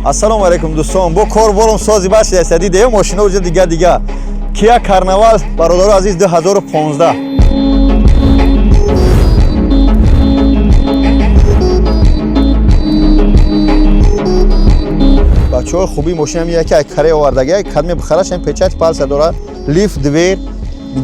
Ассалому алейкум дӯстон. Бо корборум сози бахши асади деё мошина уҷа дига. Kia Carnival бародаро азиз 2015. Бачаҳо хуби мошинам яке каре овардаги кадме бихараш ин печати палса дора. Лифт двер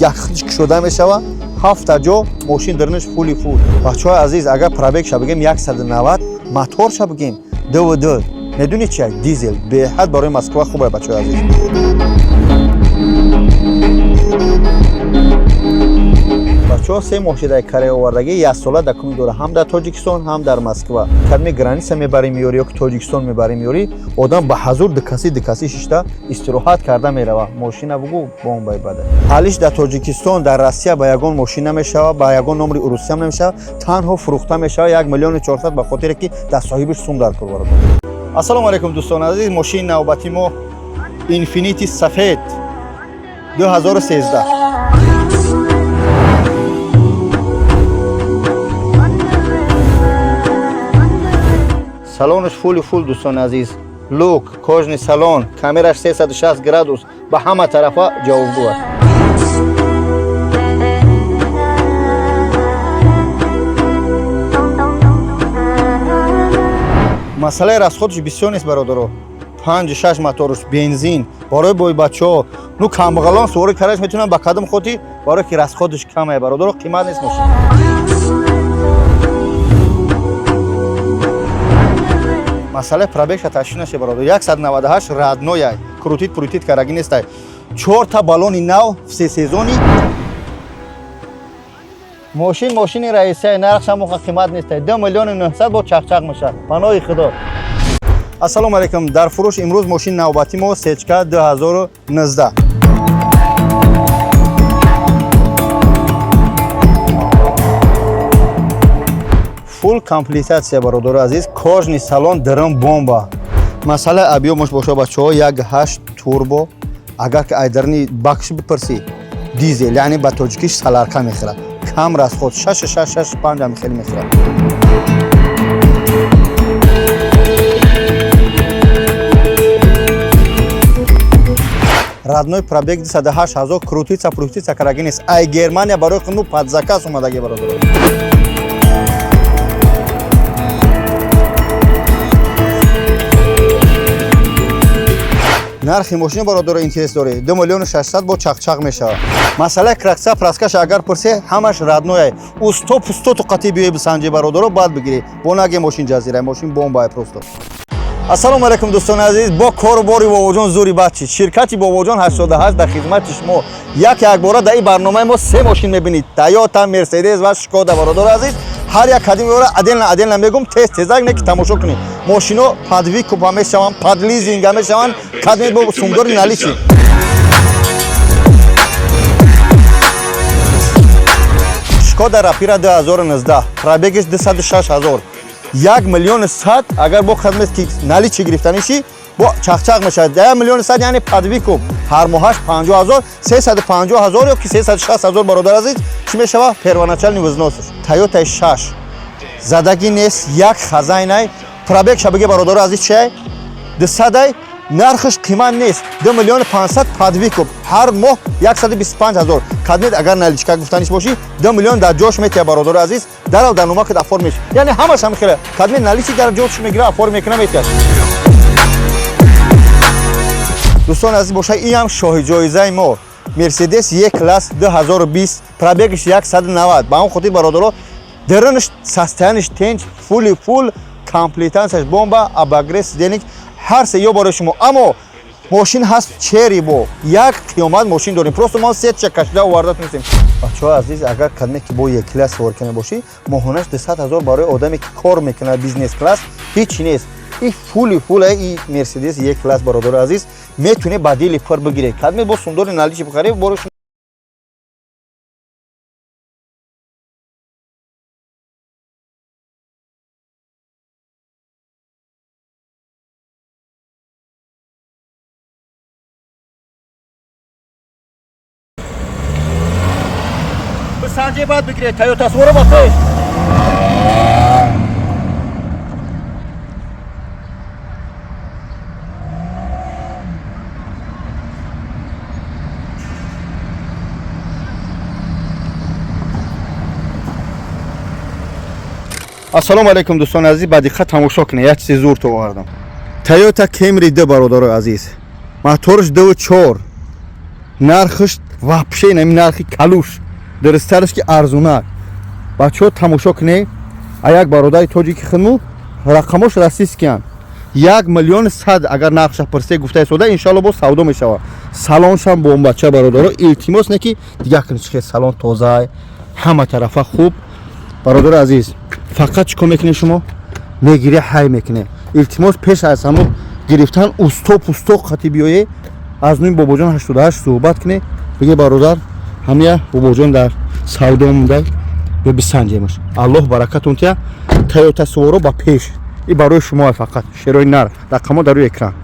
якхич кушода мешава. 7 ҷо мошин дарнаш фули фул. Бачаҳо азиз агар пробег ша бигем 190 мотор ша бигем ДВД. Медунед чи дизел беҳад барои Москва хубе бачаҳо азиз. Бачаҳо се мошинаи каре овардаги 1 сола дар куни дора ҳам дар Тоҷикистон ҳам дар Москва. Кадме граница мебарӣ миёрӣ ё ки Тоҷикистон мебарӣ миёрӣ одам ба ҳазур дикаси шишта истироҳат карда мерава. Мошина бугу бомбай бада. Ҳалиш дар Тоҷикистон дар Россия ба ягон мошина мешава, ба ягон номри урусиям намешава, танҳо фурӯхта мешава 1 млн 400 ба хотире ки дар соҳибиш сум дар кор барад. Ассалому алейкум дӯстон азиз, мошини навбати мо Infiniti сафед 2013. Салонаш фули фул дӯстон азиз. Лук, кожни салон, камераш 360 градус ба ҳама тарафа ҷавобгӯ аст. Масъалаи расходаш бисёр нест бародаро. 5-6 моторш бензин барои бои бачаҳо ну камбағалон сувори караш метавонанд ба кадом хоти барое ки расходаш камае бародаро қимат нест мошин. Масъалаи пробегша ташвиш наша бародаро 198 радноя крутит караги нестай 4 та баллони нав все сезони мошини раисия нархша моха қимат нестай 2 млн 900 бо чақчақ меша паноҳи худо. Ассалому алейкум. Дар фурӯш имрӯз мошини навбати мо Сечка 2019. Фул комплектация бародаро азиз, кожни салон драм бомба. Масъалаи абиё мош боша бачаҳо 1.8 турбо, агар ки айдарни бакш бипарси дизел, яъне ба тоҷикиш саларка мехӯрад. Кам расход 665 ам хеле мехӯрад. Радной пробег 28000 крутица караги нест. Ай Германия барои хунду под заказ омадаги бародаро. нархи мошина бародаро интерес доред 2 млн 600 бо чақчақ мешава. Масъалаи кракса праскаш агар пурсе ҳамаш радное у 100 қати биёи бисанҷи бародаро баъд бигири бо наги мошин ҷазира мошин бомба просто. Ассалому алейкум дӯстони азиз, бо корбори Бобоҷон зури бачи ширкати Бобоҷон 88 дар хизмати шумо. Як бора дар ин барномаи мо се мошин мебинед: Toyota, Mercedes ва Skoda бародаро азиз. ҳар як кадим бора адел мегум тезак не ки тамошо кунед. Мошино падвикупа мешаванд, падлизинга мешаванд, кадме бо сумдори наличи. Skoda Rapira 2019, пробегиш 260,000. 1 млн 100 агар бо хадмат ки наличи гирифтаниши бо чақчақ мешавад 1 млн 100 яъне падвикуп ҳар моҳаш 50000 350,000 ё ки 360,000 бародар азиз чӣ мешава первоначальный взносиш. Toyota 6 задаги нест як хазайнай пробег шабиге бародар азиз чай 200 нархаш қимат нест 2 млн 500 падвикуп ҳар моҳ 125,000 кадмет агар наличка гуфтаниш боши 2 млн дар ҷош метия бародар азиз дарав дар нома кад оформиш яъне ҳамаш ҳамихела кадмет наличи дар ҷош мегира оформ мекуна метия. дӯстон азиз боша ин ҳам шоҳи ҷоизаи мо Mercedes E-Class 2020 пробегиш 190 ба он хотир бародаро даранаш состояниш тенч фул комплектансияш бомба абагрес деник ҳар се ё барои шумо аммо мошин ҳаст чери бо як қиёмат мошин дорем просто мо сетча кашида оварда тунистем. бачаҳо азиз агар кадме ки бо E-Class савор кана бошӣ моҳонаш 200,000 барои одаме ки кор мекунад бизнес класс ҳеч нест. ин фули и Mercedes E-Class бародаро азиз метуне ба дили пар бигире кадме бо сумдори наличи бихаре бори шумо. بسنجه باید بگیره تویوتا سورو باشه ассалому алайкум дӯстони азиз, ба диққат тамошо кунед. Як чизи зур то овардам. Toyota Camry 2 бародарои азиз. Моторш 2.4. Нархш вообще нами нархи калуш. Дурстарш ки арзунак. Бачо тамошо кунед. А як бародари тоҷики худму рақамош расистиян. 1 миллион 100 агар нақша пурсе гуфтаи сода иншалло бо савдо мешава. Салоншам бомбача бародаро. Илтимос не ки дигар кунчхе салон тоза. Ҳама тарафа хуб. бародари азиз, фақат чӣ кор мекунед шумо? Мегирӣ ҳай мекунед. Илтимос пеш аз ҳамо гирифтан усто қати биёе аз нӯи бобоҷон 88 суҳбат кунед. Биге бародар, ҳамия бобоҷон дар савдо монда бисанҷемаш. Аллоҳ баракатон тия. Toyota Subaru ба пеш. И барои шумо фақат шерои нар. Рақамо дар рӯи экран.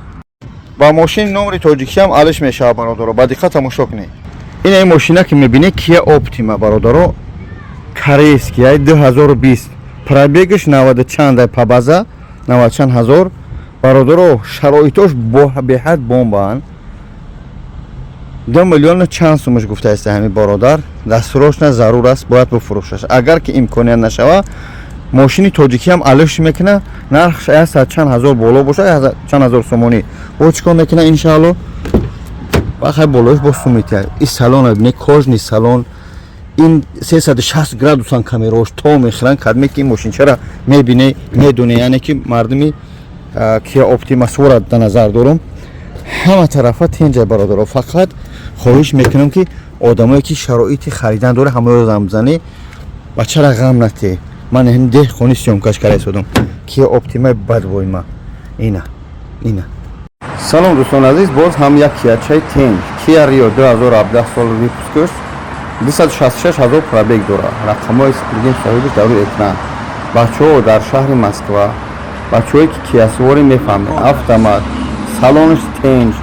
Ба мошини номери тоҷикиам алиш мешавад бародаро. Ба диққат тамошо кунед. Ин ин мошина ки мебинед Kia Optima бародаро. Корейский 2020. Пробегаш 90 чандай по база 90 чанд ҳазор. Бародаро шароитош беҳад бомбаан. 2 миллион чанд сумаш гуфтааст ҳами бародар. Дастурошна зарур аст, бояд бифурӯшаш. Агар ки имконият нашава, мошини тоҷикиам алиш мекуна, нархш 100 чанд ҳазор боло боша, 100 чанд ҳазор сомонӣ. О чӣ кор мекуна иншаалло? Бахай болош бо сумития. И салон абине кожни салон. ин 360 градусан камерош то мехран кадме ки мошинчара мебине медуне, яъне ки мардуми Kia Optima сура да назар дорам. Ҳама тарафа тенҷа бародаро. Фақат хоҳиш мекунам ки одамое ки шароити харидан дора ҳамаро замзане бачара ғам нате. Ман ин деҳқони сёмкаш карасодам. Kia Optima бадвойма. Ина. Салом дӯстони азиз, боз ҳам як Kia чай тенҷ. Kia Rio 2017 соли випускаш. 266 ҳазор пробег дора. Рақамҳои сипиргин соҳибаш дар рӯи экран. Бачаҳо дар шаҳри Москва, бачаҳое ки киясувори мефаҳмед, автомат, салониш тенҷ,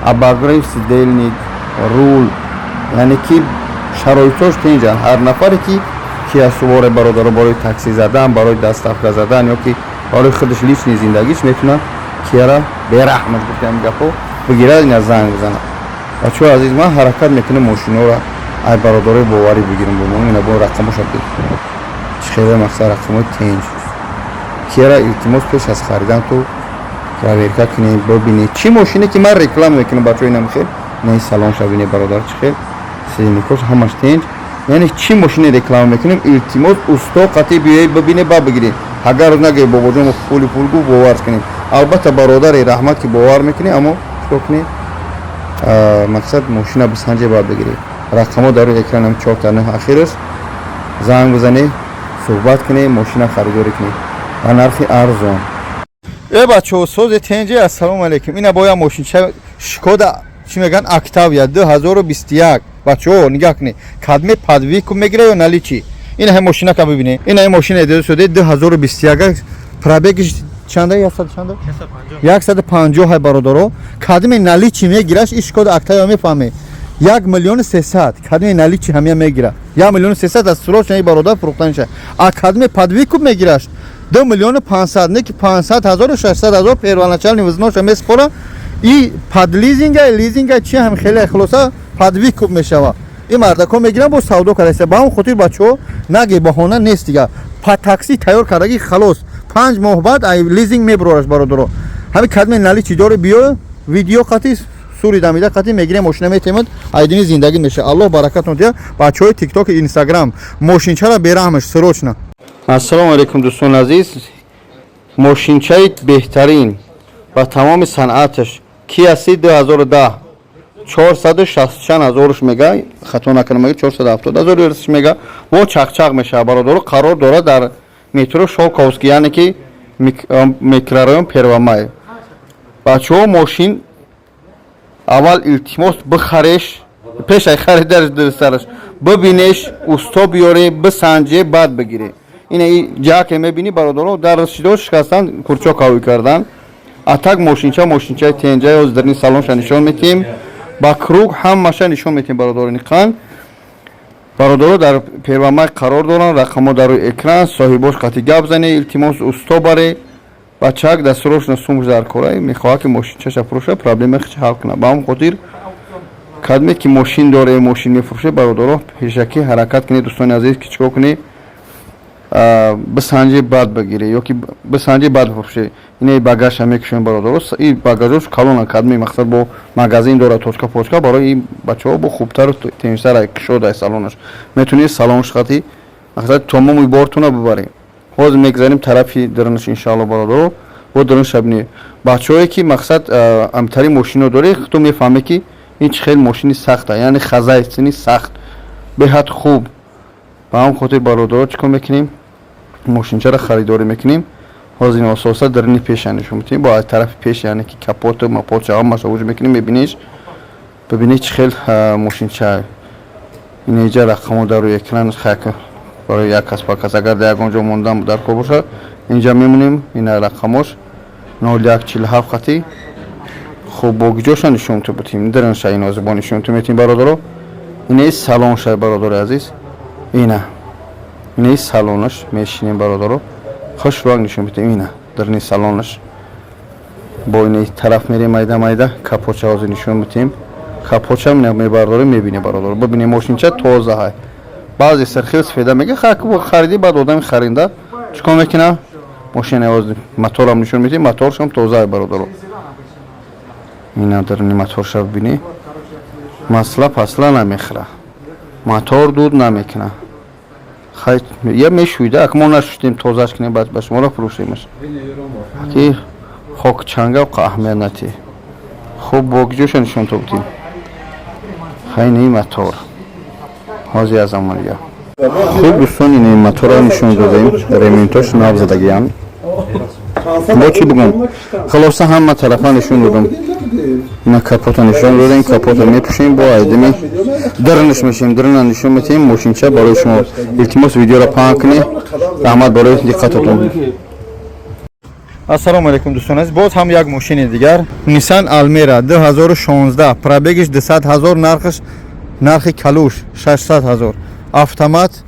обогрев сидельник, рул, яъне ки шароитош тенҷанд. Ҳар нафаре ки киясуваре бародаро барои такси задан, барои доставка задан ё ки барои худаш лични зиндагиш метавонад кияра бераҳмат гуфтам гапо бигирад, ина занг бизанад. Бачаҳо азиз, ман ҳаракат мекунам мошиноро ай бародари боварӣ бигирам бо ман. Ина бо рақамоша бигирам. Чхела мақсад рақамои тенҷ. Кияра илтимос пеш аз харидан ту проверка кунед, бибинед чӣ мошине ки ман реклама мекунам. Бачаҳо ина мехел не салонша бинед бародар чхел сидникош ҳамаш тенҷ. яъне чӣ мошине реклама мекунем, илтимос усто қатъи биёед бибинед ба бигиред. Агар наге бобоҷон пули пулгу бовар кунед. Албатта бародари раҳмат ки бовар мекунед, аммо чикор кунед, мақсад мошина бисанҷе ба бигиред. Рақамо дар рӯи экранам 4 ахираш занг бизанед, суҳбат кунед, мошина харидорӣ кунед ба нархи арзон. Бачаҳо, сози тенҷе, ассалому алайкум. Ина бо як мошинча Шкода чӣ мегӯянд Octavia 2021. Бачаҳо нигоҳ кунед, кадме подвигку мегира ё наличи. Ина ҳам мошина ка бибинед. Ина ин мошина эдода шуде 2021 пробегиш чанда? 150 ҳай бародаро. Кадме наличи мегираш, ин Шкода Octavia мефаҳмед. 1 миллион 300 кадме наличи ҳамия мегира. 1 миллион 300 аз срочна ин бародар фурӯхтаниша. А кадме подвигку мегираш 2 миллион 500, не ки 500 ҳазор 600 ҳазор первоначальный взнос меспора. И подлизинга лизинга чи ҳам хеле хулоса подвигку мешава. ин мардако мегиран бо савдо кардаиста. Ба он хотир бачаҳо наге баҳона нест дига. Па такси тайёр кардаги халос 5 моҳ баъд ай лизинг мебарораш бародаро. ҳами кадме наличи дори биё видео қати сури дамида қати мегирем мошина метемад айдини зиндагӣ меша. Аллоҳ баракатон дия. Бачаҳои TikTok и Instagram мошинчара бераҳмаш срочна. Ассалому алайкум дӯстони азиз. Мошинчаи беҳтарин ба тамоми санъаташ Kia Ceed 2010 460 ҳазорш мега, хато накунам мега 470 ҳазор ёрсиш мега. Во чақчақ мешава бародаро. қарор дорад дар метро Шолковский, яъне ки микрорайон Первомай. Бачаҳо мошин аввал илтимос бихареш, пеш ай харидаш дӯстараш бибинеш, усто биёре, бисанҷе, баъд бигире. ина ҷаке мебини бародаро дар расидош шикастан, курчок ҳавӣ кардан. А так мошинчаи тенҷаи оздарини салонша нишон метиҳем. Ба круг ҳамаша нишон метиҳем бародарони қан. Бародаро дар Первомай қарор доранд. Рақамо дар рӯи экран. Соҳибош қати гап зане, илтимос усто баре. Бачак дастурошна сумш дар кора мехоҳад ки мошинчаша фурӯша проблемаи ҳал кунад. Ба ҳамин хотир кадме ки мошин доре, мошин мефурӯше бародаро пешакӣ ҳаракат кунед дӯстони азиз ки чикор кунед бисанҷи бад бигире ёки бисанҷи бад бифурӯше. Ина багажа мекушем бародаро. И багажош калона кадми мақсад бо магазин дора точка почка барои ин бачаҳо бо хубтару тенҷтар кушода салонаш. Метунед салонш хати мақсад тамоми бортуна бибарем. Ҳозир мегзарем тарафи дирнаш иншаалло бародаро. Бо дирнаш бинед. Бачаҳое ки мақсад амтари мошино доред, ту мефаҳме ки ин чӣ хел мошини сахта, яъне хазаисини сахт. Беҳад хуб. Ба ҳам хотир бародаро чӣ кор мекунем? Мошинчаро харидорӣ мекунем. Ҳозир асоса дирни пеша нишон медиҳем. Бо аз тарафи пеш яъне ки капоту мапотча ҳамаша вуҷуд мекунем. Мебинеш. Бибинед чӣ хел мошинча. Инҷа рақамҳо дар рӯи экран хак барои як кас ба кас агар ягон ҷо мондан дар кор бошад, инҷа мемонем. Ина рақамош 0147 хати. Хуб бо гиҷоша нишон то бутим. Дирнша ин зубон нишон то метим бародаро. Ина салонша бародари азиз. Ина салонаш мешинем бародаро. Хуш ранг нишон битем. Ина дирни салонаш. Бо ин тараф мерем майда капоча ҳозир нишон битем. Капоча мебардорем мебине бародаро. Бибине мошинча тоза ҳай. Баъзе сархил сфеда мега хариди баъд одами харинда чӣ кор мекуна? Мошина ҳозир моторам нишон медиҳем. Моторшам тоза ҳай бародаро. Ина дирни моторша бибине. Масла пасла намехӯра. Мотор дуд намекуна. Хай я мешӯйда, ак мо нашӯдем тозаш кунем ба шуморо фурӯшемаш. Ки хокчанга аҳамият натӣ. Хуб бо гиҷоша нишон то будем. Хай ин мотор. Ҳозир аз амалия. Хуб дӯстон ин мотора нишон додем. Ремонтош нав задагиам. Бо чӣ бигӯм? Халоса ҳама тарафа нишон додам. Ина капота нишон додем. Капота мепӯшем бо айдами дирнаш мешем. Дирна нишон метем. Мошинча барои шумо. Илтимос видеоро паҳн кунед. Раҳмат барои диққататон. Ассалому алайкум дӯстон азиз. Боз ҳам як мошини дигар. Nissan Almera 2016. Пробегиш 200 000, нархи калуш 600 000. Автомат.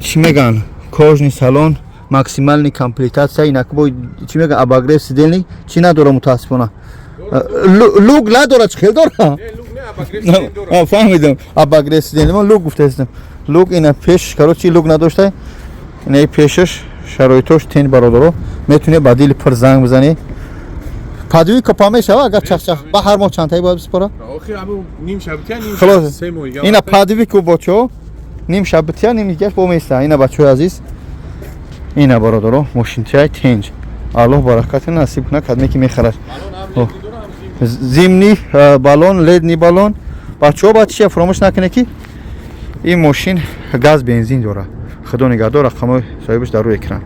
Чӣ меган? Кожни салон, максимальни комплектация, инак бо чӣ меган? Обогрев сидельник, чӣ надора мутаассифона? Лук надора, чӣ хел дора? Фаҳмидам. Обогрев сидельник, лук гуфтаистам. Лук ина пеш, короче, лук надошта. Ина пешаш шароитош тен бародаро. Метуне ба дили пир занг бизане. Падвӣ копа мешава агар чахчах ба ҳар моҳ чандтаи бояд биспора? охир абу ним шабтия ним Халос. се моҳ. Ина падвӣ ку бочо ним шабтия ним дигаш бо места. Ина бачои азиз. Ина бародаро мошинчаи тенҷ. Аллоҳ баракати насиб кунад кадме ки мехарад. Зимни балон, ледни балон. Бачаҳо баъд чия фаромӯш накунед ки ин мошин газ бензин дора. Худо нигаҳдор, рақамҳои соҳибаш дар рӯи экран.